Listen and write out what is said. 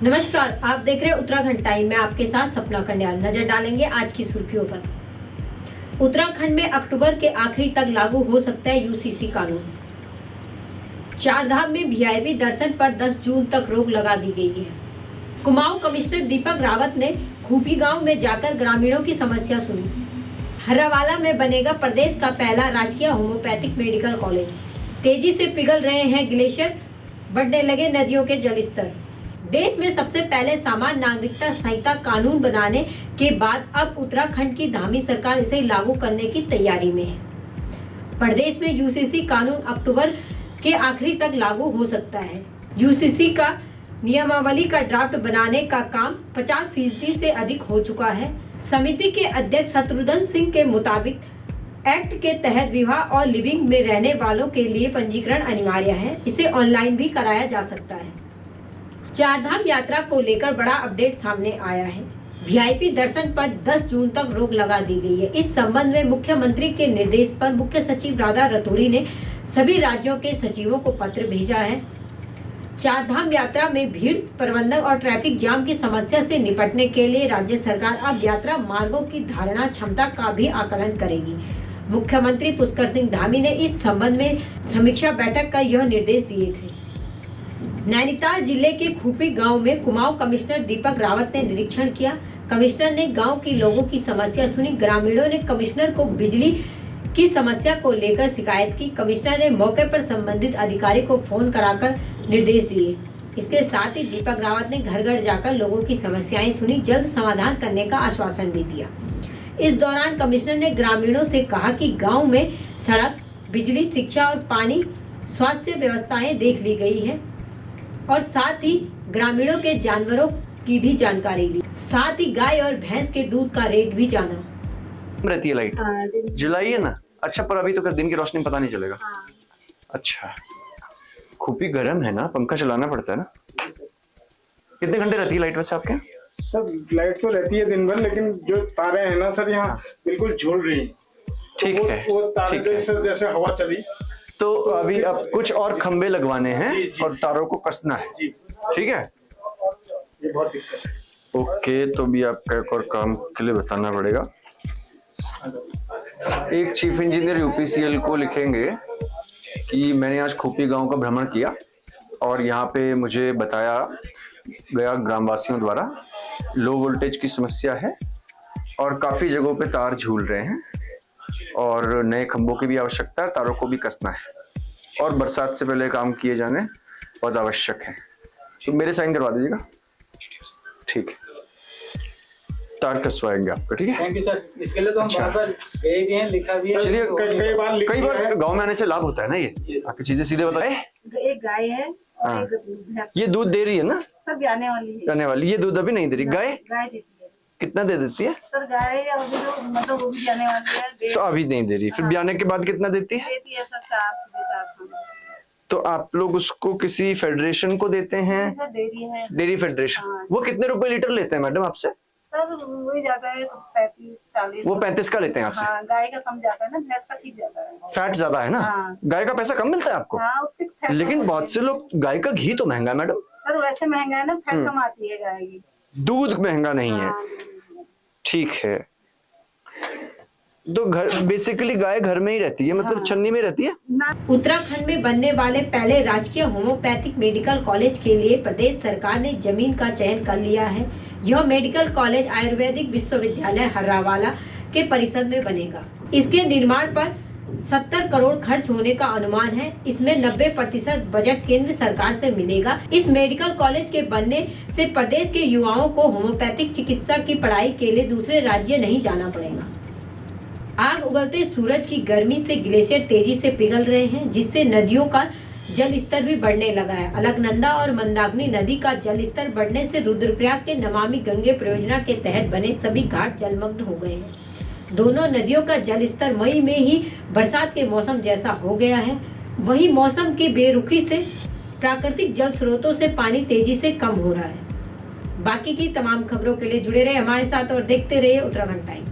नमस्कार, आप देख रहे हैं उत्तराखंड टाइम में आपके साथ सपना कंड्याल। नजर डालेंगे आज की सुर्खियों पर। उत्तराखंड में अक्टूबर के आखिरी तक लागू हो सकता है यूसीसी कानून। चारधाम में वीआईपी दर्शन पर 10 जून तक रोक लगा दी गई है। कुमाऊं कमिश्नर दीपक रावत ने खूपी गांव में जाकर ग्रामीणों की समस्या सुनी। हर्रावाला में बनेगा प्रदेश का पहला राजकीय होम्योपैथिक मेडिकल कॉलेज। तेजी से पिघल रहे हैं ग्लेशियर, बढ़ने लगे नदियों के जलस्तर। देश में सबसे पहले सामान्य नागरिकता संहिता कानून बनाने के बाद अब उत्तराखंड की धामी सरकार इसे लागू करने की तैयारी में है। प्रदेश में यूसीसी कानून अक्टूबर के आखिरी तक लागू हो सकता है। यूसीसी का नियमावली का ड्राफ्ट बनाने का काम 50% से अधिक हो चुका है। समिति के अध्यक्ष शत्रुघ्न सिंह के मुताबिक एक्ट के तहत विवाह और लिविंग में रहने वालों के लिए पंजीकरण अनिवार्य है। इसे ऑनलाइन भी कराया जा सकता है। चारधाम यात्रा को लेकर बड़ा अपडेट सामने आया है। वीआईपी दर्शन पर 10 जून तक रोक लगा दी गई है। इस संबंध में मुख्यमंत्री के निर्देश पर मुख्य सचिव राधा रतूड़ी ने सभी राज्यों के सचिवों को पत्र भेजा है। चारधाम यात्रा में भीड़ प्रबंधन और ट्रैफिक जाम की समस्या से निपटने के लिए राज्य सरकार अब यात्रा मार्गों की धारणा क्षमता का भी आकलन करेगी। मुख्यमंत्री पुष्कर सिंह धामी ने इस संबंध में समीक्षा बैठक का यह निर्देश दिए थे। नैनीताल जिले के खूपी गांव में कुमाऊं कमिश्नर दीपक रावत ने निरीक्षण किया। कमिश्नर ने गांव के लोगों की समस्या सुनी। ग्रामीणों ने कमिश्नर को बिजली की समस्या को लेकर शिकायत की। कमिश्नर ने मौके पर संबंधित अधिकारी को फोन कराकर निर्देश दिए। इसके साथ ही दीपक रावत ने घर घर जाकर लोगों की समस्याएं सुनी, जल्द समाधान करने का आश्वासन भी दिया। इस दौरान कमिश्नर ने ग्रामीणों से कहा कि गाँव में सड़क, बिजली, शिक्षा और पानी, स्वास्थ्य व्यवस्थाएं देख ली गई है और साथ ही ग्रामीणों के जानवरों की भी जानकारी ली। साथ ही गाय और भैंस के दूध का रेट भी जाना। रहती है लाइट जलाई है ना। अच्छा, पर अभी तो कर दिन की रोशनी पता नहीं चलेगा। अच्छा, खूपी गर्म है ना, पंखा चलाना पड़ता है ना। कितने घंटे रहती है लाइट वैसे आपके? सर लाइट तो रहती है दिन भर, लेकिन जो तारे हैं ना सर यहाँ बिल्कुल झूल रही। ठीक है, वो तारे सर जैसे हवा चली तो अभी अब कुछ और खंबे लगवाने हैं और तारों को कसना है। ठीक है, ये बहुत दिक्कत है। ओके, तो भी आपका एक और काम के लिए बताना पड़ेगा। एक चीफ इंजीनियर यूपीसीएल को लिखेंगे कि मैंने आज खूपी गांव का भ्रमण किया और यहाँ पे मुझे बताया गया ग्रामवासियों द्वारा लो वोल्टेज की समस्या है और काफी जगहों पे तार झूल रहे हैं और नए खंभों की भी आवश्यकता है, तारों को भी कसना है और बरसात से पहले काम किए जाने बहुत आवश्यक है। तो मेरे साइन करवा दीजिएगा। ठीक है, तार कसवाएंगे आपका। ठीक है, थैंक यू सर। इसके लिए तो हम बार-बार गए हैं, लिखा भी है। चलिए, कई बार गांव में आने से लाभ होता है ना। ये आपकी चीजें सीधे बताए। एक गाय है और एक भैंस। ये दूध दे रही है ना? सब आने वाली है। आने वाली। ये दूध अभी नहीं दे रही। गाय देती है। कितना दे देती है? सर गाय अभी तो मतलब वो भी जाने वाली है। तो अभी नहीं दे रही, फिर ब्याने के बाद कितना देती है? देती है सर 4 से 4। तो आप लोग उसको किसी फेडरेशन को देते हैं? सर डेयरी है। Dairy federation. वो कितने रुपए लीटर लेते हैं मैडम आपसे? सर वही जाता है 35-40। वो 35 का लेते हैं आपसे? हाँ, गाय का कम जाता है ना, भैंस का ठीक जाता है। फैट ज्यादा है ना। हाँ। गाय का पैसा कम मिलता है आपको? हाँ, उसके फैट। लेकिन बहुत से लोग, गाय का घी तो महंगा है मैडम। सर वैसे महंगा है ना, फैट कम आती है गाय की। दूध महंगा नहीं है। ठीक है, तो घर बेसिकली गाय घर में ही रहती है, मतलब छन्नी में रहती है। उत्तराखंड में बनने वाले पहले राजकीय होम्योपैथिक मेडिकल कॉलेज के लिए प्रदेश सरकार ने जमीन का चयन कर लिया है। यह मेडिकल कॉलेज आयुर्वेदिक विश्वविद्यालय हर्रावाला के परिसर में बनेगा। इसके निर्माण पर 70 करोड़ खर्च होने का अनुमान है। इसमें 90% बजट केंद्र सरकार से मिलेगा। इस मेडिकल कॉलेज के बनने से प्रदेश के युवाओं को होम्योपैथिक चिकित्सा की पढ़ाई के लिए दूसरे राज्य नहीं जाना पड़ेगा। आग उगलते सूरज की गर्मी से ग्लेशियर तेजी से पिघल रहे हैं, जिससे नदियों का जल स्तर भी बढ़ने लगा है। अलकनंदा और मंदाकिनी नदी का जल स्तर बढ़ने से रुद्रप्रयाग के नमामि गंगे परियोजना के तहत बने सभी घाट जलमग्न हो गए हैं। दोनों नदियों का जल स्तर मई में ही बरसात के मौसम जैसा हो गया है। वहीं मौसम की बेरुखी से प्राकृतिक जल स्रोतों से पानी तेजी से कम हो रहा है। बाकी की तमाम खबरों के लिए जुड़े रहे हमारे साथ और देखते रहिए उत्तराखंड टाइम।